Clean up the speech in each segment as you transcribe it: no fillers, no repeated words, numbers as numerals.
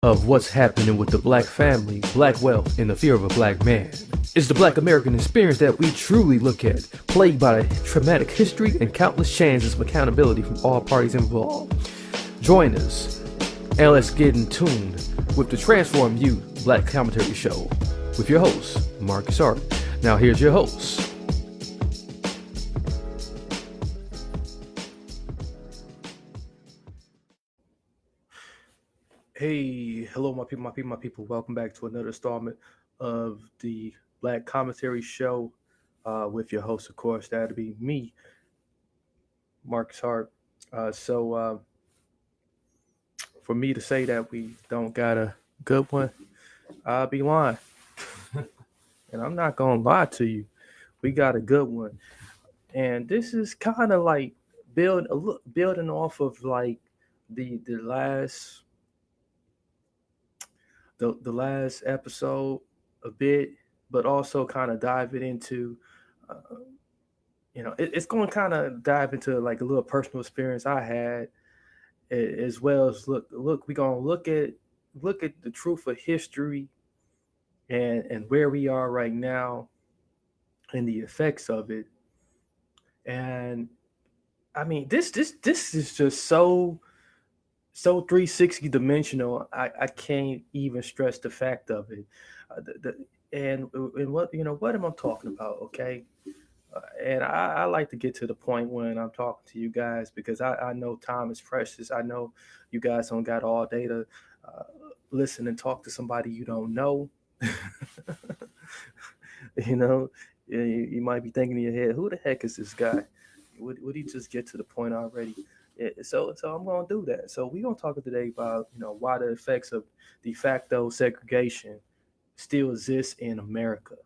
of what's happening with the black family, black wealth, and the fear of a black man. It's the black American experience that we truly look at, plagued by traumatic history and countless chances of accountability from all parties involved. Join us, and let's get in tune with the Transform You Black Commentary Show with your host, Marcus Hart. Now here's your host. Hey, hello, my people. Welcome back to another installment of the Black Commentary Show with your host, of course. That'd be me, Marcus Hart. So, for me to say that we don't got a good one, I'll be lying. And I'm not going to lie to you. We got a good one. And this is kind of like building off of like the last the last episode a bit, but also kind of dive it into, it's going to kind of dive into like a little personal experience I had, as well as look, we're gonna look at the truth of history and where we are right now and the effects of it. And I mean, this is just so 360 dimensional. I can't even stress the fact of it. And what am I talking about? Okay. And I like to get to the point when I'm talking to you guys because I know time is precious. I know you guys don't got all day to uh, listen and talk to somebody you don't know. you know, you might be thinking in your head, who the heck is this guy? Would he just get to the point already? So I'm gonna do that. So we're gonna talk today about why the effects of de facto segregation still exist in America.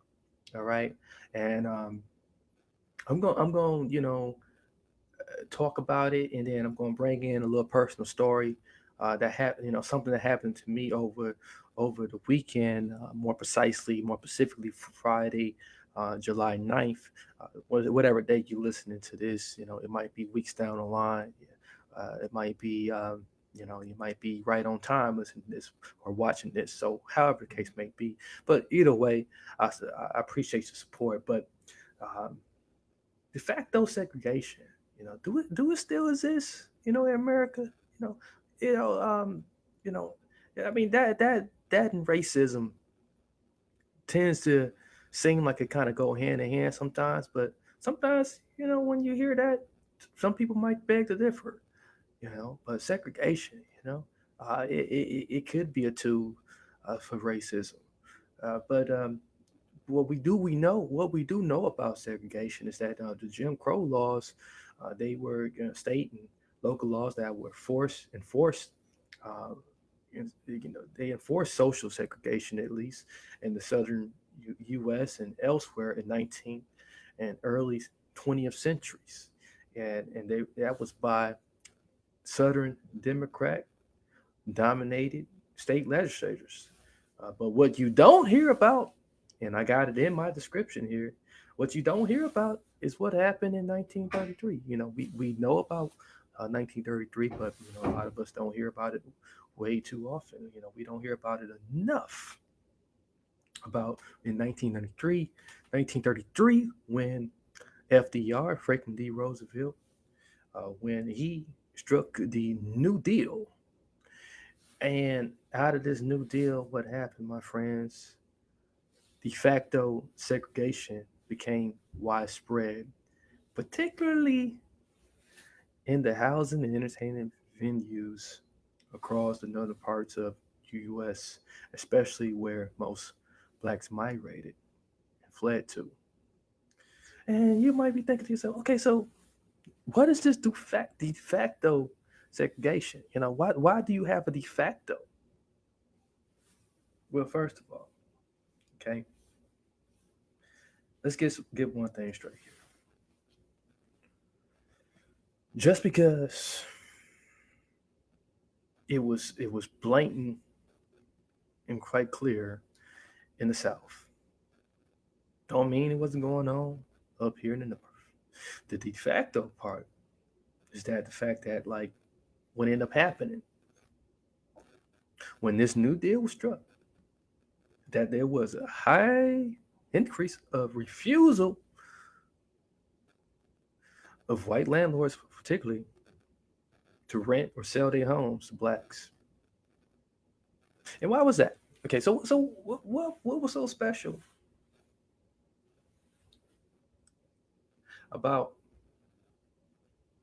All right, and I'm going talk about it, and then I'm going to bring in a little personal story that happened. Something that happened to me over the weekend, more specifically Friday, July 9th, whatever date you're listening to this. It might be weeks down the line. It might be, you might be right on time listening to this or watching this. So, however the case may be, but either way, I appreciate your support. But um, de facto segregation, do it still exist? In America, you know, um, you know, I mean that and racism tends to seem like it kind of go hand in hand sometimes, but sometimes, when you hear that, some people might beg to differ. But segregation, it could be a tool for racism. But what we do know about segregation is that the Jim Crow laws, they were state and local laws that were enforced. Uh, they enforced social segregation, at least in the southern U.S. and elsewhere in 19th and early 20th centuries, and that was by Southern Democrat dominated state legislatures. But what you don't hear about, and I got it in my description here, what you don't hear about is what happened in 1933. We know about 1933, but a lot of us don't hear about it way too often. We don't hear about it enough. About in 1933, when FDR, Franklin D. Roosevelt, when he struck the New Deal. And out of this New Deal, what happened, my friends? De facto segregation became widespread, particularly in the housing and entertainment venues across the northern parts of the U.S., especially where most blacks migrated and fled to. And you might be thinking to yourself, okay, so what is this de facto segregation? Why do you have a de facto? Well, first of all, okay, let's get one thing straight here. Just because it was blatant and quite clear in the South, don't mean it wasn't going on up here in the North. The de facto part is that the fact that like what ended up happening when this New Deal was struck, that there was a high increase of refusal of white landlords, particularly, to rent or sell their homes to blacks. And why was that? Okay, so what was so special about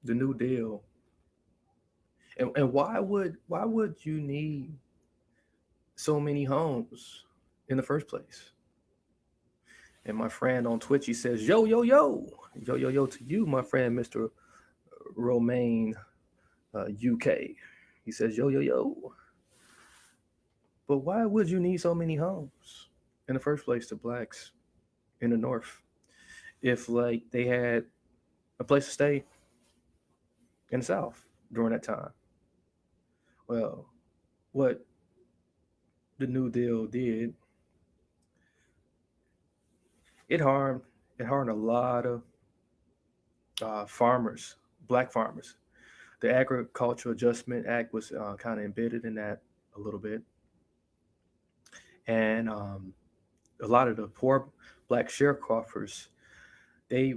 the New Deal, and why would you need so many homes in the first place? And my friend on Twitch, he says, "Yo, yo, yo, yo, yo, yo," to you, my friend, Mister Romaine, UK. He says, "Yo, yo, yo." But why would you need so many homes in the first place to blacks in the North if like they had a place to stay in the South during that time? Well, what the New Deal did, it harmed it harmed a lot of farmers, black farmers. The Agricultural Adjustment Act was kind of embedded in that a little bit, and a lot of the poor black sharecroppers, they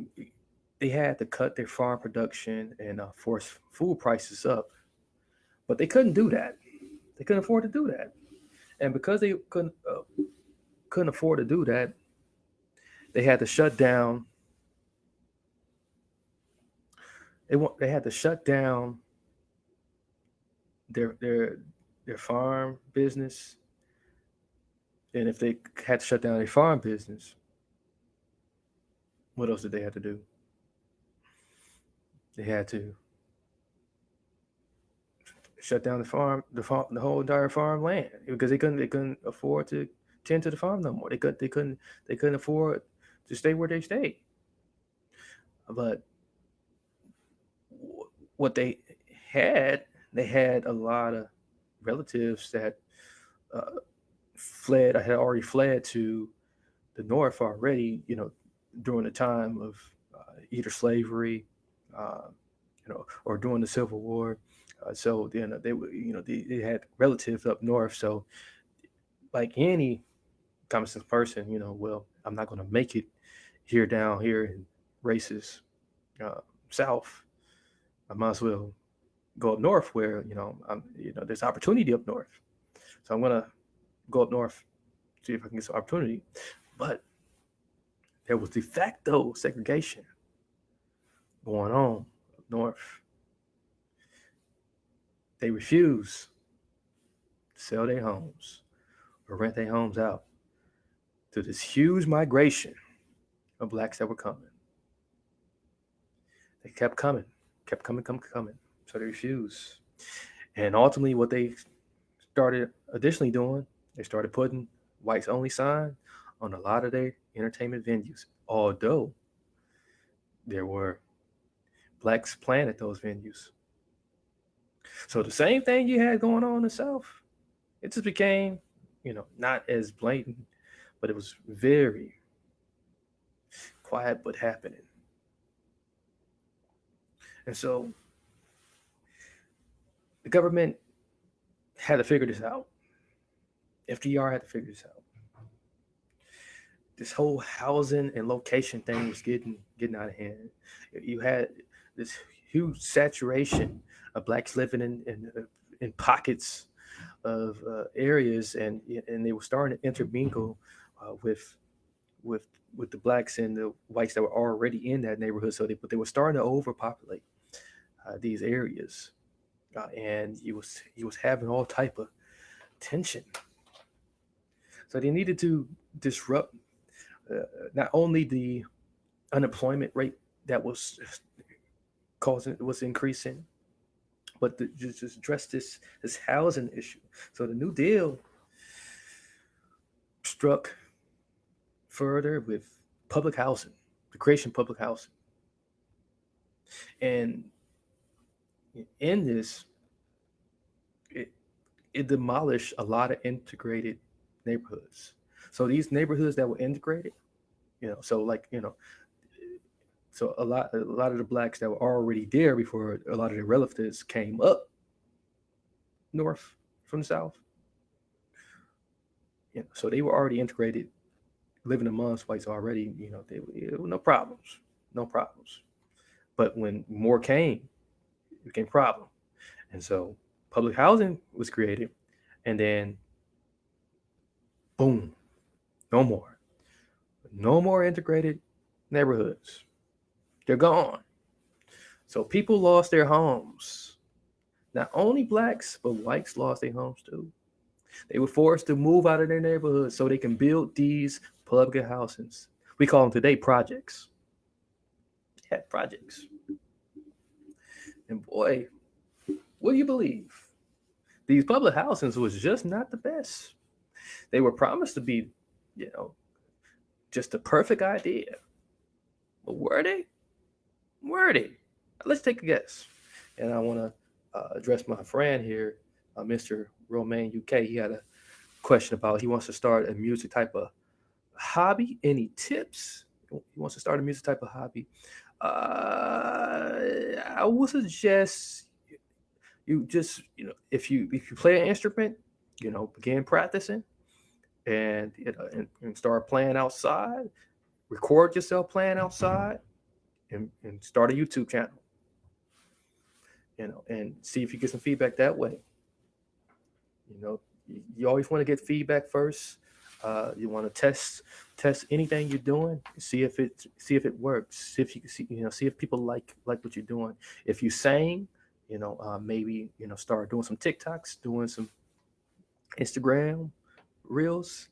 they had to cut their farm production and force food prices up, but they couldn't do that. They couldn't afford to do that, and because they couldn't afford to do that, they had to shut down. They had to shut down their their their farm business, and if they had to shut down their farm business, what else did they have to do? They had to shut down the whole entire farmland because they couldn't afford to tend to the farm no more. They couldn't afford to stay where they stayed. But what they had a lot of relatives that uh, had already fled to the north already. During the time of either slavery, uh, or during the Civil War. So they were, they had relatives up north. So like any common sense person, well, I'm not going to make it here down here in racist South. I might as well go up north where there's opportunity up north. So I'm gonna go up north, see if I can get some opportunity. But there was de facto segregation going on up north. They refused to sell their homes or rent their homes out to this huge migration of blacks that were coming. They kept coming, coming. So they refused. And ultimately, what they started additionally doing, they started putting whites only sign on a lot of their entertainment venues. Although there were blacks playing at those venues. So the same thing you had going on in the South, it just became, not as blatant, but it was very quiet but happening. And so the government had to figure this out. FDR had to figure this out. This whole housing and location thing was getting out of hand. You had this huge saturation of blacks living in pockets of areas, and they were starting to intermingle with with with the blacks and the whites that were already in that neighborhood. But they were starting to overpopulate these areas, and he was having all type of tension. So they needed to disrupt not only the unemployment rate that was increasing, but just address this housing issue. So the New Deal struck further with public housing, the creation of public housing, and in this, it, it demolished a lot of integrated neighborhoods. So these neighborhoods that were integrated, so like so a lot of the blacks that were already there before a lot of their relatives came up north from the south, So they were already integrated, living amongst whites already. No problems, no problems. But when more came, it became a problem. And so public housing was created, and then boom, no more. No more integrated neighborhoods. They're gone. So people lost their homes. Not only blacks, but whites lost their homes too. They were forced to move out of their neighborhoods so they can build these public houses. We call them today projects. Yeah, projects. And boy, what do you believe? These public housings was just not the best. They were promised to be, you know, just the perfect idea. But were they? Were they? Let's take a guess. And I want to address my friend here, Mr. Romaine UK. He had a question about he wants to start a music type of hobby. Any tips? He wants to start a music type of hobby. I would suggest you just if you play an instrument, begin practicing and start playing outside. Record yourself playing outside and start a YouTube channel. And see if you get some feedback that way. You always want to get feedback first. You want to test anything you're doing, see if it works. See if you can see if people like what you're doing. If you sing, maybe start doing some TikToks, doing some Instagram reels.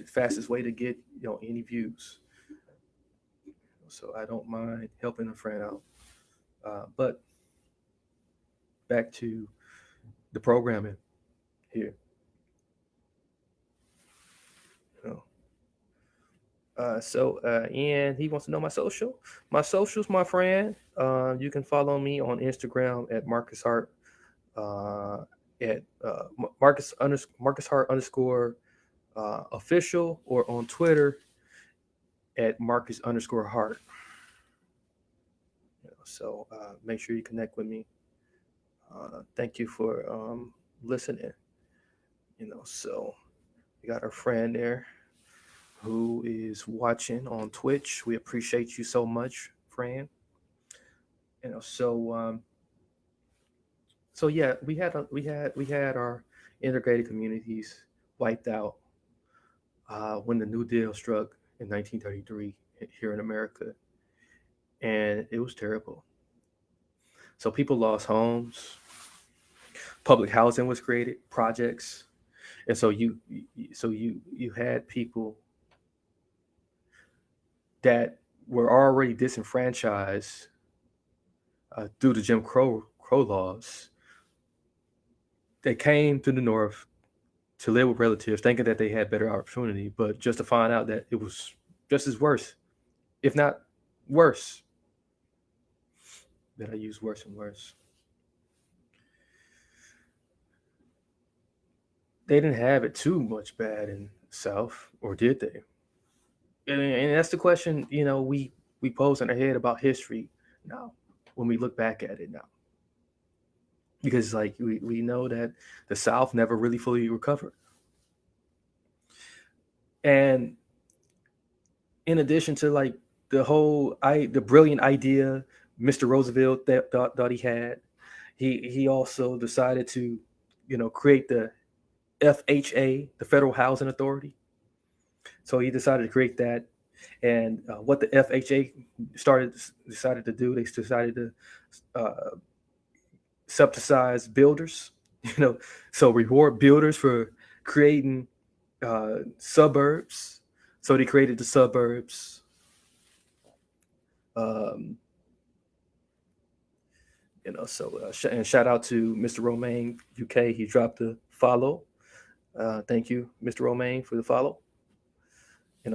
Fastest way to get any views. So I don't mind helping a friend out. But back to the programming here. And he wants to know my social. My socials, my friend. You can follow me on Instagram at Marcus Hart. At Marcus Hart underscore official, or on Twitter at Marcus underscore Hart. So make sure you connect with me. Thank you for listening. So we got our friend there who is watching on Twitch. We appreciate you so much, friend. So yeah, we had our integrated communities wiped out when the New Deal struck in 1933 here in America, and it was terrible. So people lost homes. Public housing was created, projects, and so you had people that were already disenfranchised due to Jim Crow laws. They came to the North to live with relatives, thinking that they had better opportunity, but just to find out that it was just as worse, if not worse. That I use worse and worse. They didn't have it too much bad in the South, or did they? And that's the question, we pose in our head about history now when we look back at it now. Because like we know that the South never really fully recovered. And in addition to like the brilliant idea Mr. Roosevelt thought he had, he also decided to, create the FHA, the Federal Housing Authority. So he decided to create that. And what the FHA decided to do, they decided to subsidize builders, so reward builders for creating suburbs. So they created the suburbs. And shout out to Mr. Romaine UK. He dropped a follow. Thank you, Mr. Romaine, for the follow.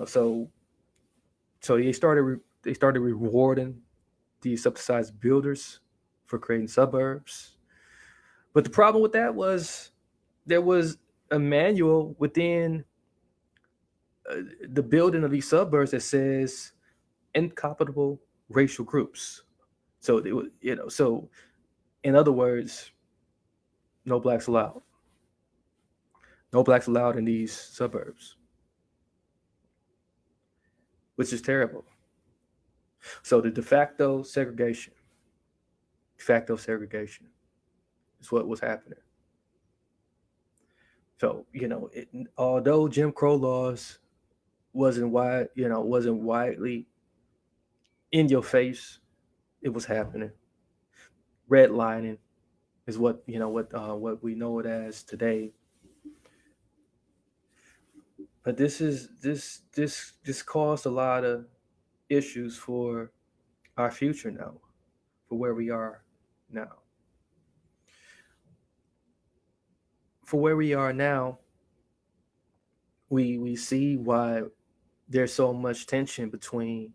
So they started rewarding these subsidized builders for creating suburbs. But the problem with that was there was a manual within the building of these suburbs that says incompatible racial groups. So they would, so in other words, no blacks allowed. No blacks allowed in these suburbs, which is terrible. So the de facto segregation is what was happening. So although Jim Crow laws wasn't widely in your face, it was happening. Redlining is what we know it as today. But this caused a lot of issues for our future now, for where we are now. For where we are now, we see why there's so much tension between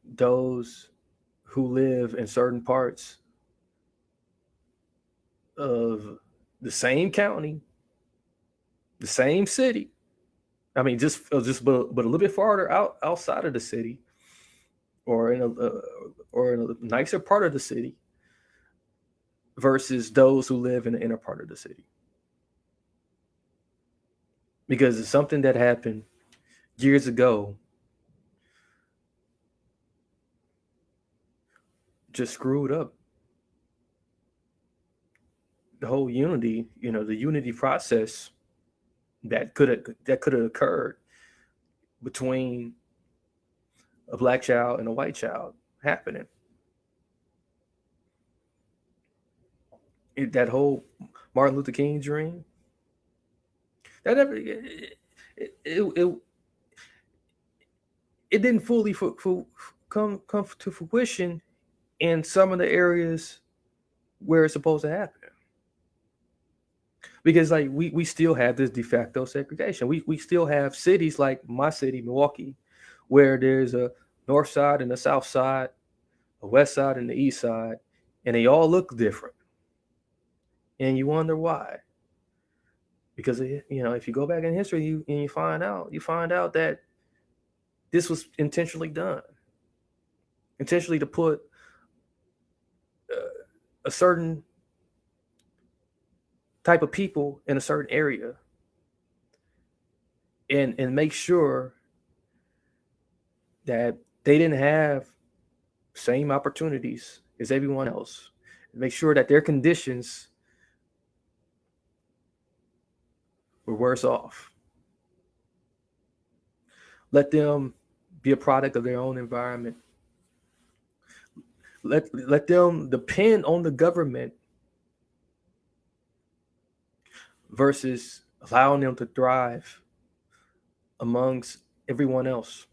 those who live in certain parts of the same county, the same city. I mean, but a little bit farther outside of the city, or in a nicer part of the city, versus those who live in the inner part of the city. Because it's something that happened years ago just screwed up the whole the unity process that could have occurred between a black child and a white child happening. That whole Martin Luther King dream, that never it didn't fully come to fruition in some of the areas where it's supposed to happen. Because like we still have this de facto segregation. We still have cities like my city, Milwaukee, where there's a north side and a south side, a west side and the east side, and they all look different. And you wonder why. Because if you go back in history, you find out that this was intentionally done, intentionally to put a certain type of people in a certain area, and make sure that they didn't have same opportunities as everyone else. Make sure that their conditions were worse off. Let them be a product of their own environment. Let them depend on the government versus allowing them to thrive amongst everyone else.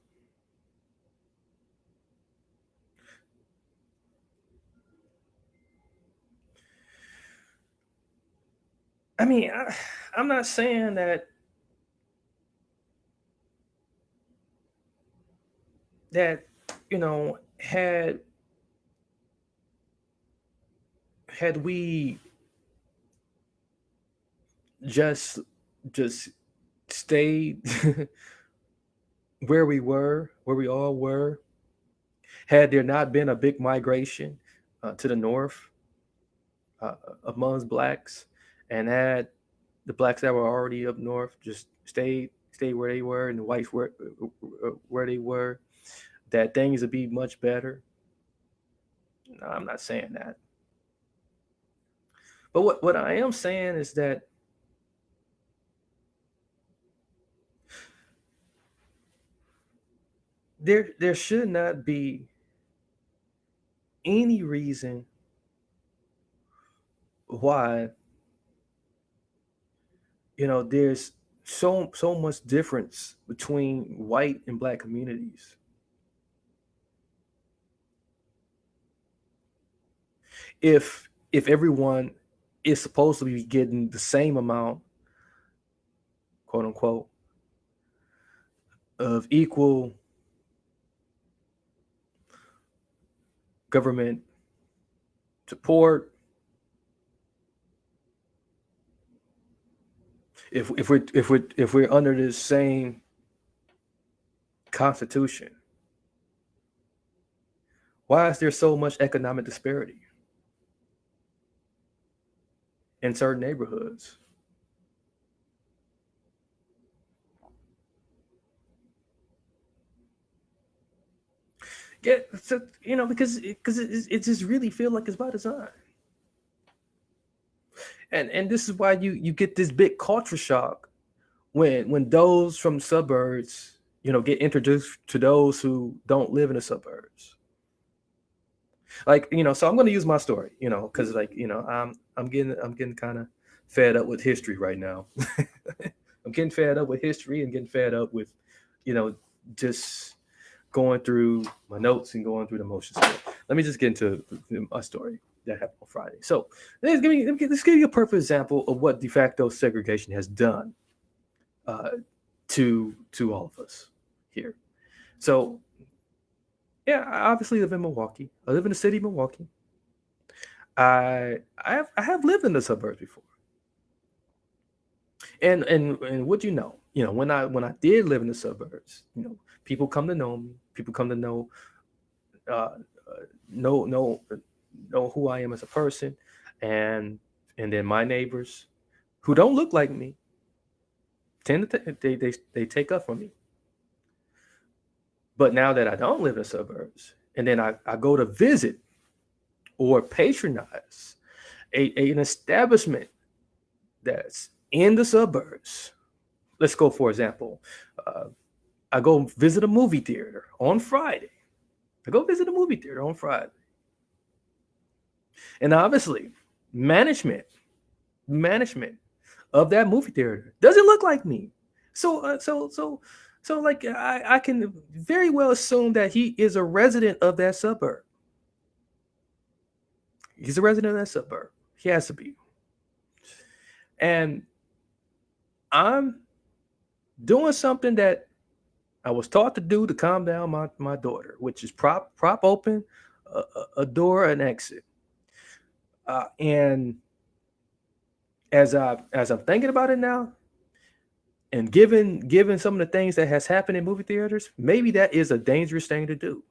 I mean, I'm not saying that had we just just stayed where we all were, had there not been a big migration to the north amongst blacks, and had the blacks that were already up north just stayed where they were, and the whites were where they were, that things would be much better. No, I'm not saying that. But what I am saying is that there should not be any reason why there's so much difference between white and black communities. If everyone is supposed to be getting the same amount, quote unquote, of equal government support, if we're under this same constitution, why is there so much economic disparity in certain neighborhoods? Get so, because it just really feel like it's by design. And this is why you get this big culture shock when those from suburbs, get introduced to those who don't live in the suburbs. Like, so I'm going to use my story, because like, I'm getting kind of fed up with history right now. I'm getting fed up with history and getting fed up with, just going through my notes and going through the motions. Let me just get into my story that happened on Friday. So let's give you a perfect example of what de facto segregation has done uh, to all of us here. So yeah, I obviously live in Milwaukee. I live in the city of Milwaukee. I have lived in the suburbs before, and what when I did live in the suburbs, people come to know me. People come to uh, know who I am as a person, and then my neighbors who don't look like me tend to they take up for me. But now that I don't live in the suburbs, and then I go to visit or patronize an establishment that's in the suburbs. Let's go, for example, uh, I go visit a movie theater on Friday. I go visit a movie theater on Friday. And obviously, management, management of that movie theater doesn't look like me. So like I can very well assume that he is a resident of that suburb. He's a resident of that suburb. He has to be. And I'm doing something that I was taught to do to calm down my daughter, which is prop open a door and exit. And as I'm thinking about it now, and given some of the things that has happened in movie theaters, maybe that is a dangerous thing to do.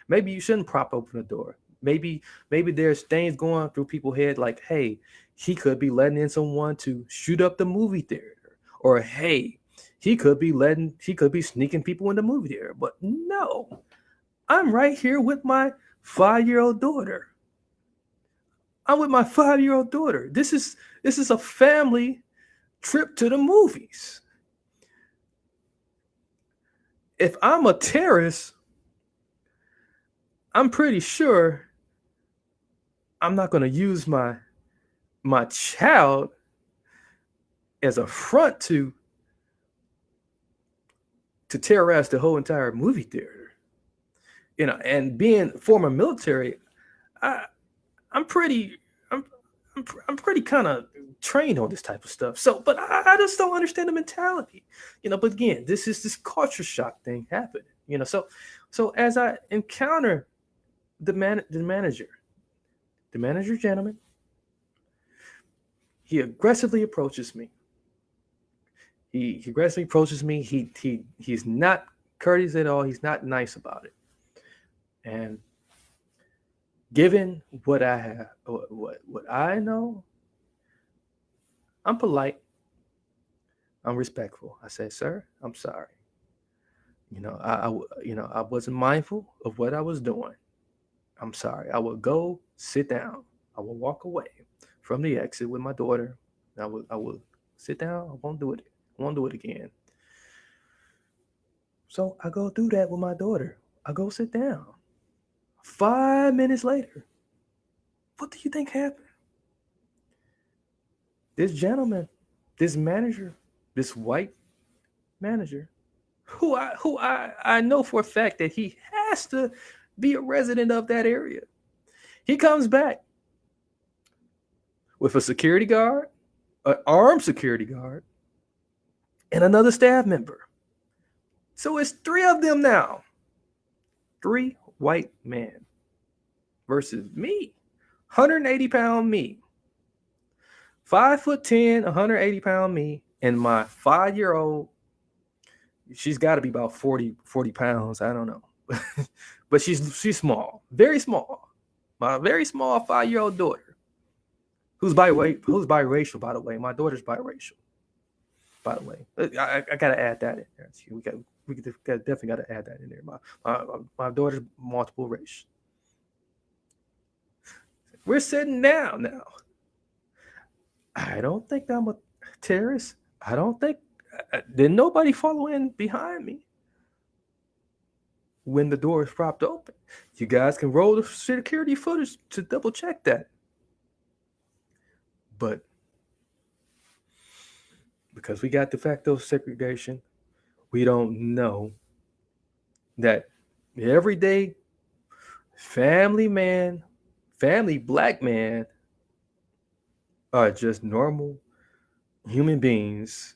Maybe you shouldn't prop open the door. Maybe there's things going through people's head like, hey, he could be letting in someone to shoot up the movie theater, or hey, he could be sneaking people in the movie theater. But no, I'm right here with my 5-year-old daughter. I'm with my 5-year-old daughter. This is a family trip to the movies. If I'm a terrorist, I'm pretty sure I'm not going to use my child as a front to terrorize the whole entire movie theater. And being former military, I I'm pretty I'm I'm pretty kind of trained on this type of stuff. So, but I just don't understand the mentality, But again, this is this culture shock thing happening, So as I encounter the manager gentleman, he aggressively approaches me. He aggressively approaches me. He's not courteous at all. He's not nice about it. And given what I have, what I know, I'm polite. I'm respectful. I say, sir, I'm sorry. I wasn't mindful of what I was doing. I'm sorry. I will go sit down. I will walk away from the exit with my daughter. I will sit down. I won't do it. I won't do it again. So I go do that with my daughter. I go sit down. 5 minutes later, what do you think happened? This gentleman, this manager, this white manager, who I know for a fact that he has to be a resident of that area. He comes back with a security guard, an armed security guard, and another staff member. So it's 3 of them now. 3 white men versus me, 180-pound me, 5'10", 180-pound me, and my 5-year-old. She's got to be about 40 pounds. I don't know, but she's small, very small. My very small 5-year-old daughter, who's biracial, by the way. My daughter's biracial, by the way. I gotta add that in there. definitely got to add that in there. My daughter's multiple race. We're sitting down now. I don't think I'm a terrorist. I don't think. Did nobody follow in behind me when the door is propped open? You guys can roll the security footage to double check that. But because we got de facto segregation, we don't know that everyday family man, family black man are just normal human beings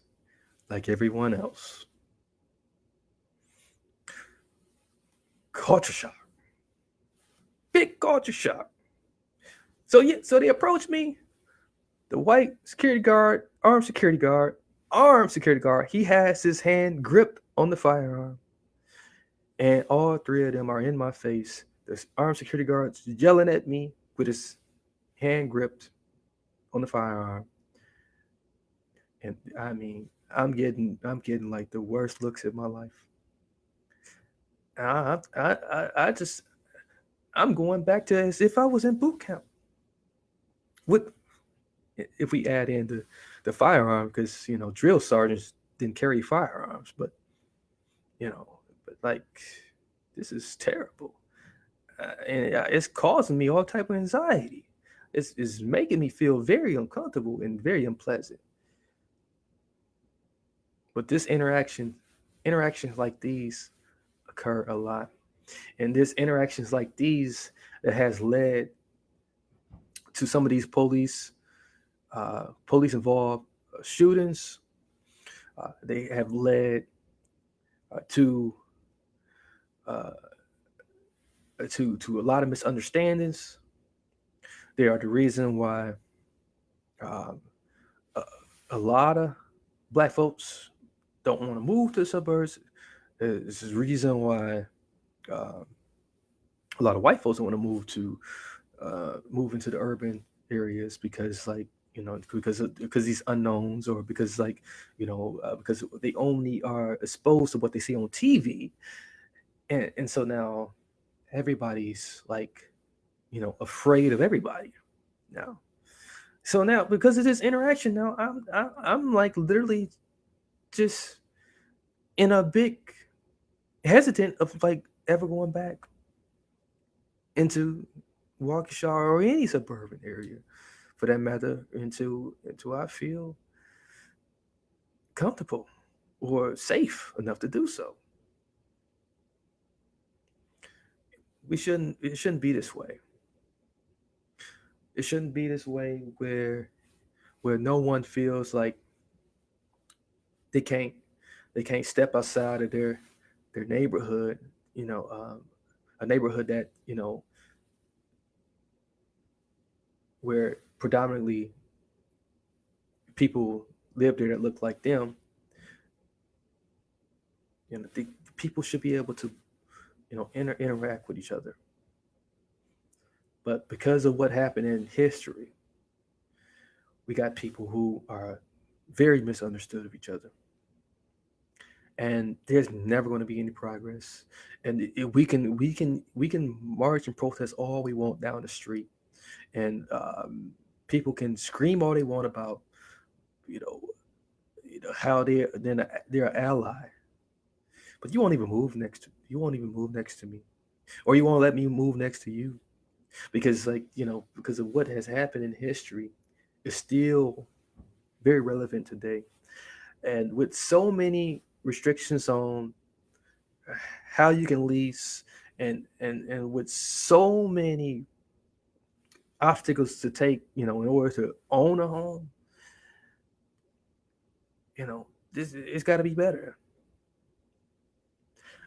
like everyone else. Culture shock. Big culture shock. So yeah, so they approached me. The white security guard, armed security guard. He has his hand gripped on the firearm, and all three of them are in my face. The armed security guard's yelling at me with his hand gripped on the firearm, and I mean, I'm getting like the worst looks in my life. I just, I'm going back to as if I was in boot camp. With if we add in the firearm, because drill sergeants didn't carry firearms, but you know, but like this is terrible, and it's causing me all type of anxiety. It's making me feel very uncomfortable and very unpleasant. But this interactions like these occur a lot, and this interactions like these that has led to some of these police involved shootings. They have led to uh, to a lot of misunderstandings. They are the reason why um, a, a lot of black folks don't want to move to the suburbs. This is the reason why um, a lot of white folks don't want to move into the urban areas because because these unknowns, or because because they only are exposed to what they see on TV, and so now everybody's like afraid of everybody now. So now, because of this interaction, now I'm like literally just in a big hesitant of like ever going back into Waukesha or any suburban area, for that matter, into I feel comfortable or safe enough to do so. It shouldn't be this way. It shouldn't be this way where no one feels like they can't they can't step outside of their neighborhood, a neighborhood that where predominantly people live there that look like them. The people should be able to interact with each other. But because of what happened in history, we got people who are very misunderstood of each other, and there's never going to be any progress. And we can march and protest all we want down the street, and people can scream all they want about you know how they're an ally, but you won't even move next to me, or you won't let me move next to you, because because of what has happened in history is still very relevant today. And with so many restrictions on how you can lease, and with so many obstacles to take, in order to own a home, you know, this it's got to be better.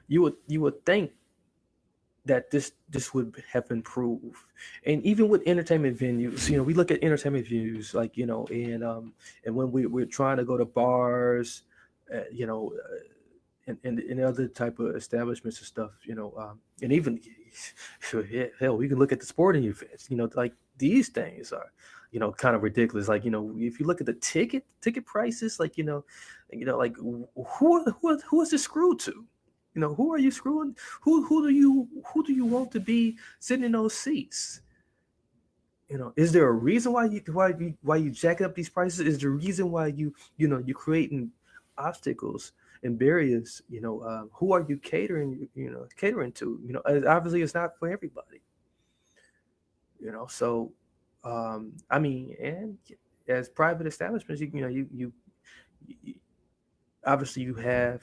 You would think that this would have improved. And even with entertainment venues, we look at entertainment venues like and when we're trying to go to bars, and other type of establishments and stuff, and even hell, we can look at the sporting events. Like these things are, kind of ridiculous. Like if you look at the ticket prices, like like who is this screwed to? Who are you screwing? Who do you want to be sitting in those seats? Is there a reason why you jack up these prices? Is there a reason why you're creating obstacles and barriers? Who are you catering to? Obviously it's not for everybody. So I mean, and as private establishments, you obviously you have,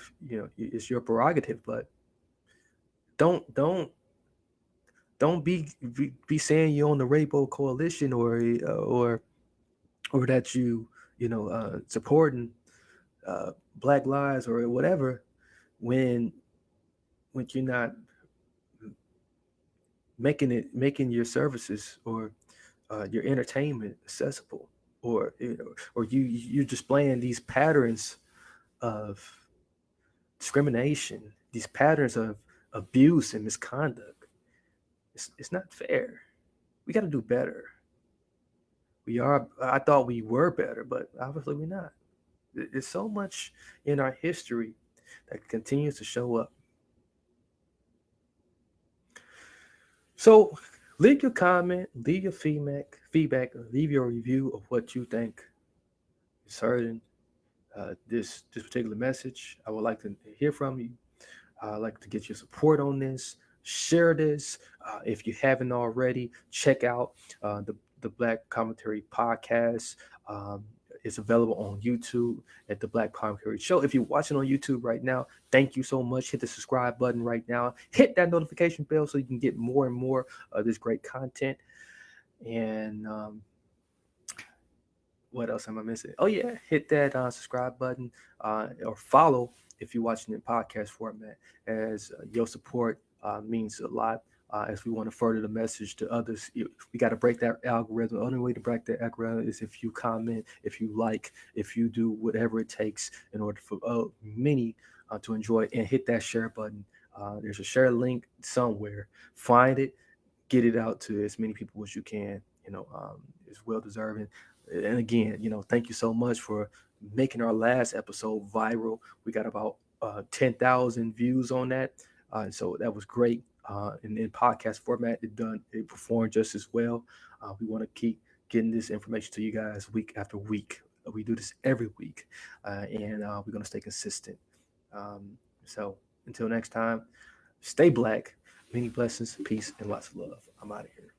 it's your prerogative, but don't don't be saying you're on the Rainbow Coalition, or that supporting Black lives or whatever, when you're not making your services or your entertainment accessible, or you're displaying these patterns of discrimination, these patterns of abuse and misconduct. It's not fair. We got to do better. I thought we were better, but obviously we're not. There's so much in our history that continues to show up. So leave your comment, leave your feedback, leave your review of what you think is heard in this particular message. I would like to hear from you. I'd like to get your support on this. Share this. If you haven't already, check out the Black Commentary Podcast. Um, it's available on YouTube at the Black Commentary Show. If you're watching on YouTube right now, thank you so much. Hit the subscribe button right now. Hit that notification bell so you can get more and more of this great content. And what else am I missing? Oh yeah, hit that subscribe button or follow if you're watching in podcast format, as your support means a lot. As we want to further the message to others, we got to break that algorithm. The only way to break that algorithm is if you comment, if you like, if you do whatever it takes in order for many to enjoy, and hit that share button. There's a share link somewhere. Find it, get it out to as many people as you can. It's well deserving. And again, thank you so much for making our last episode viral. We got about 10,000 views on that. So that was great. In podcast format, it performed just as well. We want to keep getting this information to you guys week after week. We do this every week, and we're going to stay consistent. So until next time, stay black. Many blessings, peace, and lots of love. I'm out of here.